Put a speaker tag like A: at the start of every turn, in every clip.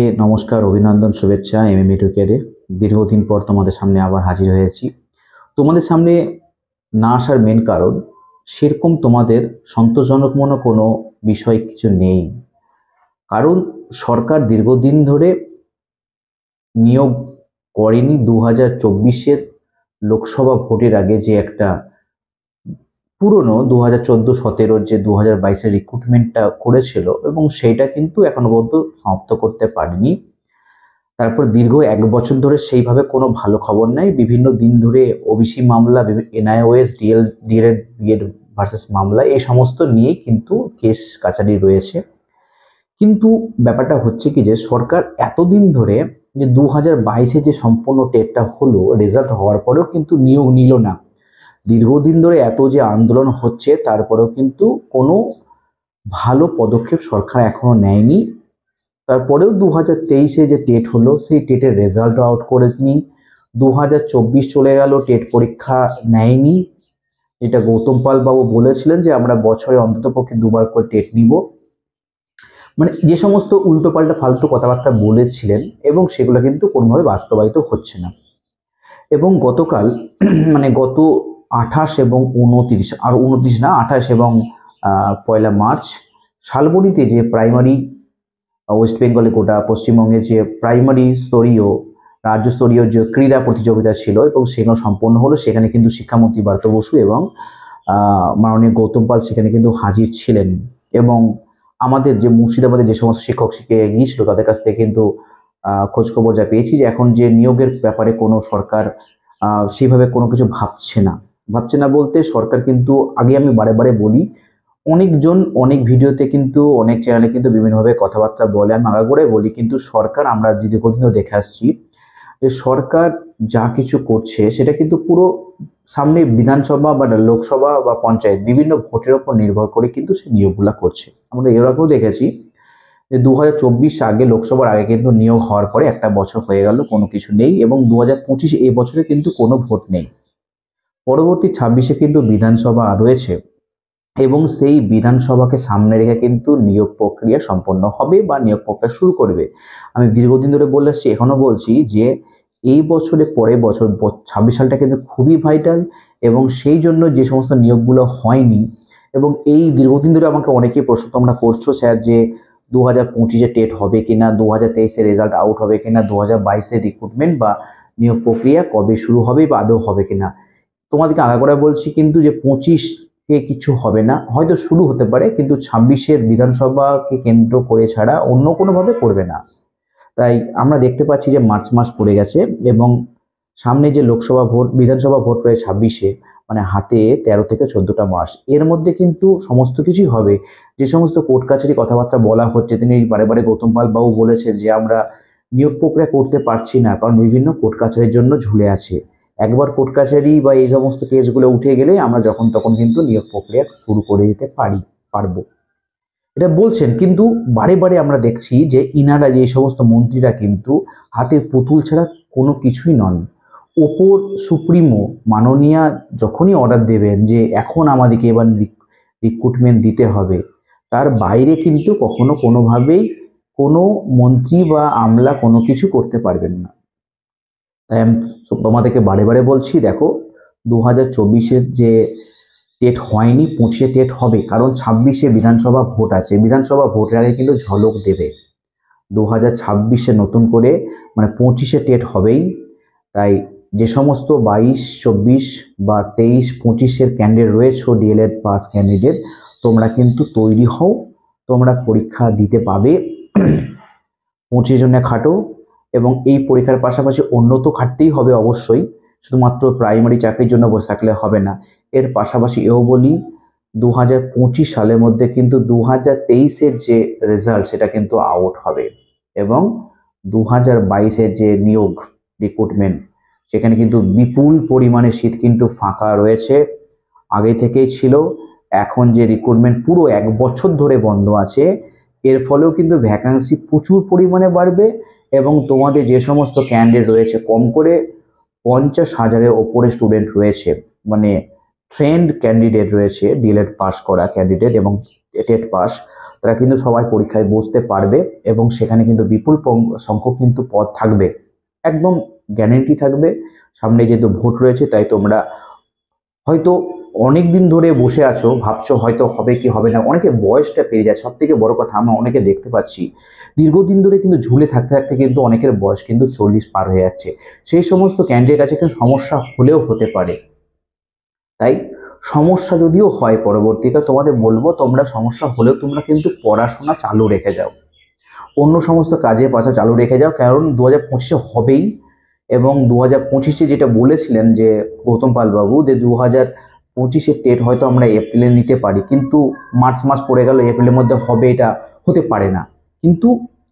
A: সবাইকে নমস্কার, অভিনন্দন, শুভেচ্ছা। এমএম এডুকেয়ারে দীর্ঘদিন পর তোমাদের সামনে আবার হাজির হয়েছি। তোমাদের সামনে না আসার মেন কারণ সেরকম তোমাদের সন্তোষজনক মনে কোনো বিষয় কিছু নেই। কারণ সরকার দীর্ঘদিন ধরে নিয়োগ করেনি। 2024-এর লোকসভা ভোটের আগে যে একটা পুরনো 2014-17 যে 2022-এর রিক্রুটমেন্টটা করেছিল এবং সেইটা কিন্তু এখনো পর্যন্ত সমাপ্ত করতে পারেনি। তারপর দীর্ঘ 1 বছর ধরে সেইভাবে কোনো ভালো খবর নাই। বিভিন্ন দিন ধরে ওবিসি মামলা, এনআইওএস, ডিএলএড, বিএড ভার্সেস মামলা, এই সমস্ত নিয়েই কিন্তু কেস কাছারি রয়েছে। কিন্তু ব্যাপারটা হচ্ছে কি যে সরকার এতদিন ধরে যে 2022-এ যে সম্পূর্ণ টেটটা হলো, রেজাল্ট হওয়ার পরেও কিন্তু নিয়োগ নিল না। দীর্ঘদিন ধরে এত যে আন্দোলন হচ্ছে তারপরেও কিন্তু কোনো ভালো পদক্ষেপ সরকার এখনো নেয়নি। তারপরেও 2023-এ যে টেট হলো সেই টেটের রেজাল্ট আউট করেনি। 2024 চলে গেল, টেট পরীক্ষা নেয়নি। যেটা গৌতম পাল বাবু বলেছিলেন যে আমরা বছরে অন্ততপক্ষে 2বার করে টেট নিব, মানে যে সমস্ত উল্টোপাল্টা ফালতু কথাবার্তা বলেছিলেন এবং সেগুলো কিন্তু কোনোভাবে বাস্তবায়িত হচ্ছে না। এবং গতকাল মানে গত 28 এবং 29, আর 29 না 28 এবং 1 মার্চ শালবনীতে যে প্রাইমারি, ওয়েস্ট বেঙ্গলে গোটা পশ্চিমবঙ্গের যে প্রাইমারি স্তরীয় রাজ্যস্তরীয় যে ক্রীড়া প্রতিযোগিতা ছিল এবং সেখানে সম্পন্ন হলো। সেখানে কিন্তু শিক্ষামন্ত্রী ব্রাত্য বসু এবং মাননীয় গৌতম পাল সেখানে কিন্তু হাজির ছিলেন। এবং আমাদের যে মুর্শিদাবাদের যে সমস্ত শিক্ষক শিক্ষিকা গিয়েছিল তাদের কাছ থেকে কিন্তু খোঁজখবর যা পেয়েছি যে এখন যে নিয়োগের ব্যাপারে কোনো সরকার সেইভাবে কোনো কিছু ভাবছে না বলতে সরকার কিন্তু আগে আমি বারে বারে বলি, অনেকজন অনেক ভিডিওতে কিন্তু অনেক চ্যানেলে কিন্তু বিভিন্নভাবে কথাবার্তা বলে, আমি আগাগোড়াই বলি কিন্তু সরকার আমরা দীর্ঘদিন দেখে আসছি যে সরকার যা কিছু করছে সেটা কিন্তু পুরো সামনে বিধানসভা বা লোকসভা বা পঞ্চায়েত বিভিন্ন ভোটের ওপর নির্ভর করে কিন্তু সে নিয়োগগুলো করছে। আমরা এর আগেও দেখেছি যে 2024 আগে, লোকসভার আগে কিন্তু নিয়োগ হওয়ার পরে 1 বছর হয়ে গেল, কোনো কিছু নেই। এবং 2025 এই বছরে কিন্তু কোনো ভোট নেই। পরবর্তী 26-এ কিন্তু বিধানসভা রয়েছে এবং সেই বিধানসভাকে সামনে রেখে কিন্তু নিয়োগ প্রক্রিয়া সম্পন্ন হবে বা নিয়োগ প্রক্রিয়া শুরু করবে। আমি দীর্ঘদিন ধরে বলে আসছি, এখনো বলছি যে এই বছরে পরের বছর 26 সালটা কিন্তু খুবই ভাইটাল। এবং সেই জন্য যে সমস্ত নিয়োগগুলো হয়নি, এবং এই দীর্ঘদিন ধরে আমাকে অনেকেই প্রশ্ন তোমরা করছো স্যার যে 2025-এ টেট হবে কিনা, 2023-এ রেজাল্ট আউট হবে কিনা, 2022-এর রিক্রুটমেন্ট বা নিয়োগ প্রক্রিয়া কবে শুরু হবে বা আদৌ হবে কিনা। তোমাদেরকে আগাগোড়া বলছি কিন্তু যে 25-এ কিছু হবে না, হয়তো শুরু হতে পারে কিন্তু 26-এর বিধানসভাকে কেন্দ্র করে ছাড়া অন্য কোনোভাবে করবে না। তাই আমরা দেখতে পাচ্ছি যে মার্চ মাস পড়ে গেছে এবং সামনে যে লোকসভা ভোট, বিধানসভা ভোট রয়েছে 26-এ, মানে হাতে 13 থেকে 14টা মাস। এর মধ্যে কিন্তু সমস্ত কিছুই হবে। যে সমস্ত কোর্ট কাছারি কথাবার্তা বলা হচ্ছে, তিনি বারে বারে গৌতম পাল বাবু বলেছেন যে আমরা নিয়োগ প্রক্রিয়া করতে পারছি না কারণ বিভিন্ন কোর্ট কাছারির জন্য ঝুলে আছে। একবার কোর্ট কাছারি বা এই সমস্ত কেসগুলো উঠে গেলে আমরা যখন তখন কিন্তু নিয়োগ প্রক্রিয়া শুরু করে দিতে পারবো, এটা বলছেন। কিন্তু বারে বারে আমরা দেখছি যে ইনারা, যে সমস্ত মন্ত্রীরা কিন্তু হাতের পুতুল ছাড়া কোনো কিছুই নন। ওপর সুপ্রিমো মাননীয়া যখনই অর্ডার দেবেন যে এখন আমাদেরকে এবার রিক্রুটমেন্ট দিতে হবে, তার বাইরে কিন্তু কখনো কোনোভাবেই কোনো মন্ত্রী বা আমলা কোনো কিছু করতে পারবেন না। তাই আমি তোমাদেরকে বারে বারে বলছি, দেখো 2024-এর যে টেট হয়নি, 25-এ টেট হবে কারণ 26-এ বিধানসভা ভোট আছে। বিধানসভা ভোটের আগে কিন্তু ঝলক দেবে 2026-এ নতুন করে, মানে 25-এ টেট হবেই। তাই যে সমস্ত 22, 24 বা 23, 25-এর ক্যান্ডিডেট রয়েছে, ডিএলএড পাস ক্যান্ডিডেট, তোমরা কিন্তু তৈরি হও, তোমরা পরীক্ষা দিতে পাবে। 25 জনে খাটো এবং এই পরীক্ষার পাশাপাশি অন্য তো খাটতেই হবে অবশ্যই, শুধুমাত্র প্রাইমারি চাকরির জন্য বসে থাকলে হবে না। এর পাশাপাশি এও বলি 2025 সালের মধ্যে কিন্তু 2023-এর যে রেজাল্ট সেটা কিন্তু আউট হবে এবং 2022-এর যে নিয়োগ রিক্রুটমেন্ট সেখানে কিন্তু বিপুল পরিমাণে সিট কিন্তু ফাঁকা রয়েছে, আগে থেকেই ছিল। এখন যে রিক্রুটমেন্ট পুরো 1 বছর ধরে বন্ধ আছে, এর ফলেও কিন্তু ভ্যাকান্সি প্রচুর পরিমাণে বাড়বে এবং তোমাদের যে সমস্ত ক্যান্ডিডেট রয়েছে, কম করে 50,000-এর ওপরে স্টুডেন্ট রয়েছে, মানে ট্রেন্ড ক্যান্ডিডেট রয়েছে, ডিএলএড পাস করা ক্যান্ডিডেট এবং টেট পাস, তারা কিন্তু সবাই পরীক্ষায় বসতে পারবে এবং সেখানে কিন্তু বিপুল সংখ্যক কিন্তু পদ থাকবে, একদম গ্যারেন্টি থাকবে। সামনে যেহেতু ভোট রয়েছে তাই তোমরা হয়তো অনেক দিন ধরে বসে আছো, ভাবছো হয়তো হবে কি হবে না, অনেকে বয়সটা পেরিয়ে যায়। সব থেকে বড় কথা, আমরা অনেকে দেখতে পাচ্ছি দীর্ঘদিন ধরে কিন্তু ঝুলে থাকতে থাকতে কিন্তু অনেকের বয়স কিন্তু 40 পার হয়ে যাচ্ছে। সেই সমস্ত ক্যান্ডিডেট কাছে কিন্তু সমস্যা হলেও হতে পারে। তাই সমস্যা যদিও হয় পরবর্তীকালে, তোমাদের বলবো তোমরা সমস্যা হলেও তোমরা কিন্তু পড়াশোনা চালু রেখে যাও, অন্য সমস্ত কাজে পাশা চালু রেখে যাও, কারণ 2025-এ হবেই। এবং 2025-এ যেটা বলেছিলেন যে গৌতম পাল বাবু, যে 2025-এর টেট হয়তো আমরা এপ্রিলে নিতে পারি, কিন্তু মার্চ মাস পড়ে গেল, এপ্রিলের মধ্যে হবে এটা হতে পারে না। কিন্তু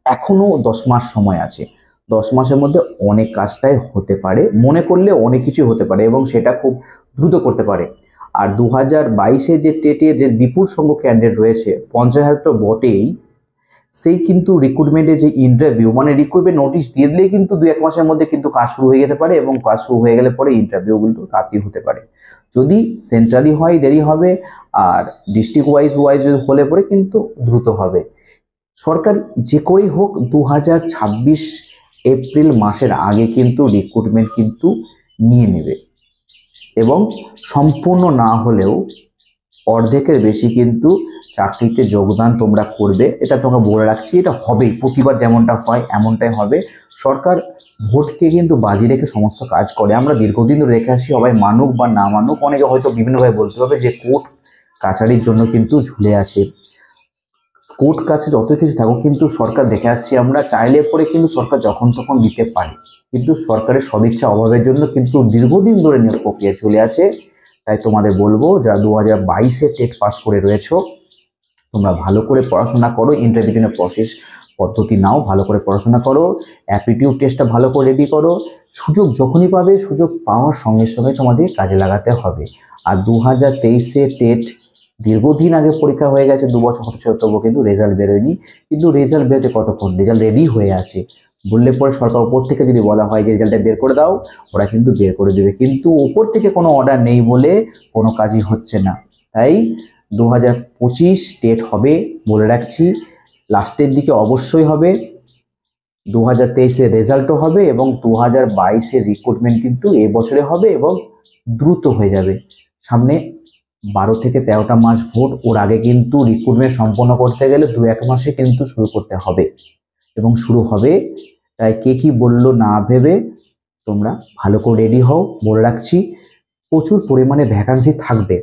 A: এখনো 10 মাস সময় আছে, 10 মাসের মধ্যে অনেক কাজটাই হতে পারে, মনে করলে অনেক কিছু হতে পারে এবং সেটা খুব দ্রুত করতে পারে। আর 2022-এ যে টেটের যে বিপুল সংখ্যক ক্যান্ডিডেট রয়েছে, 50,000 তো বটেই, সেই কিন্তু রিক্রুটমেন্টের যে ইন্টারভিউ, মানে রিক্রুটমেন্ট নোটিশ দিয়ে দিলেই কিন্তু 2-1 মাসের মধ্যে কিন্তু কাজ শুরু হয়ে যেতে পারে এবং কাজ শুরু হয়ে গেলে পরে ইন্টারভিউ কিন্তু তাড়াতাড়ি হতে পারে। যদি সেন্ট্রালি হয় দেরি হবে, আর ডিস্ট্রিক্ট ওয়াইজ হলে পরে কিন্তু দ্রুত হবে। সরকার যে করেই হোক 2026 এপ্রিল মাসের আগে কিন্তু রিক্রুটমেন্ট কিন্তু নিয়ে নেবে এবং সম্পূর্ণ না হলেও অর্ধেকের বেশি কিন্তু চাকরিতে যোগদান তোমরা করবে, এটা তোমরা বলে রাখছি। এটা হবেই, প্রতিবার যেমনটা হয় এমনটাই হবে। সরকার ভোটকে কিন্তু বাজি রেখে সমস্ত কাজ করে, আমরা দীর্ঘদিন ধরে রেখে আসি। সবাই মানুক বা না মানুক, অনেকে হয়তো বিভিন্নভাবে বলতে হবে যে কোর্ট কাছারির জন্য কিন্তু ঝুলে আছে। কোর্ট কাছে যত কিছু থাকুক, কিন্তু সরকার দেখে আসছি আমরা, চাইলে পরে কিন্তু সরকার যখন তখন দিতে পারে, কিন্তু সরকারের সদিচ্ছা অভাবের জন্য কিন্তু দীর্ঘদিন ধরে নিয়োগ প্রক্রিয়া চলে আছে। তাই তোমাদের বলবো, যারা 2022-এ টেট পাস করে রয়েছো, তোমরা ভালো করে পড়াশোনা করো, ইন্টারভিউ জন্য প্রসেস পদ্ধতি নাও, ভালো করে পড়াশোনা করো, অ্যাপটিটিউড টেস্টটা ভালো করে রেডি করো। সুযোগ যখনই পাবে, সুযোগ পাওয়ার সঙ্গে সঙ্গে তোমাদের কাজে লাগাতে হবে। আর 2023-এ টেট দীর্ঘদিন আগে পরীক্ষা হয়ে গেছে, 2 বছর হতে তবুও কিন্তু রেজাল্ট বেরোয়নি। কিন্তু রেজাল্ট বেরোতে কতক্ষণ, রেজাল্ট রেডি হয়ে আছে, বললে পরে সরকার উপর থেকে যদি বলা হয় যে রেজাল্টটা বের করে দাও, ওরা কিন্তু বের করে দেবে। কিন্তু উপর থেকে কোনো অর্ডার নেই বলে কোনো কাজই হচ্ছে না। তাই 2025 টেট হবে, বলে রাখছি, লাস্টের দিকে অবশ্যই হবে। 2023-এর রেজাল্টও হবে এবং 2022-এর রিক্রুটমেন্ট কিন্তু এবছরে হবে এবং দ্রুত হয়ে যাবে। সামনে 12 থেকে 13টা মাস ভোট, ওর আগে কিন্তু রিক্রুটমেন্ট সম্পন্ন করতে গেলে 2-1 মাসে কিন্তু শুরু করতে হবে এবং শুরু হবে। তাই কে কি বললো না ভেবে তোমরা ভালো করে রেডি হও। বলে রাখছি, প্রচুর পরিমাণে ভ্যাকান্সি থাকবে।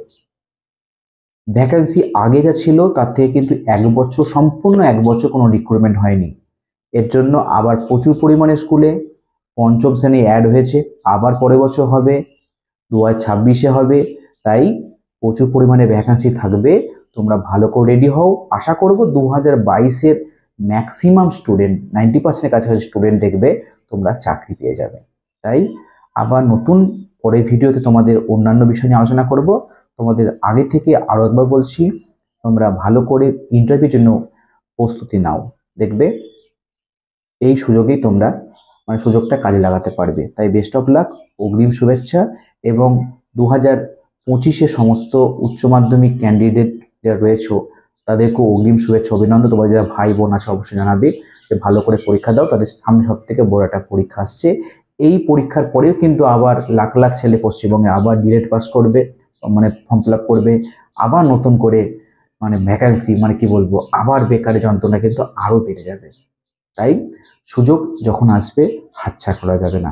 A: ভ্যাকান্সি আগে যা ছিল তার থেকে কিন্তু 1 বছর, সম্পূর্ণ 1 বছর কোনো রিক্রুটমেন্ট হয়নি। এর জন্য আবার প্রচুর পরিমাণে স্কুলে 5ম শ্রেণী অ্যাড হয়েছে, আবার পরের বছর হবে, 2026-এ হবে। তাই প্রচুর পরিমাণে ভ্যাকান্সি থাকবে, তোমরা ভালো করে রেডি হও। আশা করব 2022-এর ম্যাক্সিমাম স্টুডেন্ট, 90% কাছাকাছি স্টুডেন্ট দেখবে তোমরা চাকরি পেয়ে যাবে। তাই আবার নতুন পরের ভিডিওতে তোমাদের অন্যান্য বিষয় নিয়ে আলোচনা করব। তোমাদের আগে থেকে আরও একবার বলছি, তোমরা ভালো করে ইন্টারভিউর জন্য প্রস্তুতি নাও, দেখবে এই সুযোগেই তোমরা সুযোগটা কাজে লাগাতে পারবে। তাই বেস্ট অফ লাক, অগ্রিম শুভেচ্ছা। এবং 2025-এ সমস্ত উচ্চ মাধ্যমিক ক্যান্ডিডেট যারা রয়েছে তাদেরকে অগ্রিম শুভেচ্ছা, অভিনন্দন। তোমাদের যারা ভাই বোন আছে অবশ্যই জানাবে যে ভালো করে পরীক্ষা দাও, তাদের সামনে সব থেকে বড় একটা পরীক্ষা আসছে। এই পরীক্ষার পরেও কিন্তু আবার লাখ লাখ ছেলে পশ্চিমবঙ্গে আবার ডিরেক্ট পাস করবে, মানে ফর্ম ফিল আপ করবে, আবার নতুন করে ভ্যাকান্সি, কি বলবো, আবার বেকারের যন্ত্রণা কিন্তু আরও বেড়ে যাবে। তাই সুযোগ যখন আসবে হাতছাড়া করা যাবে না।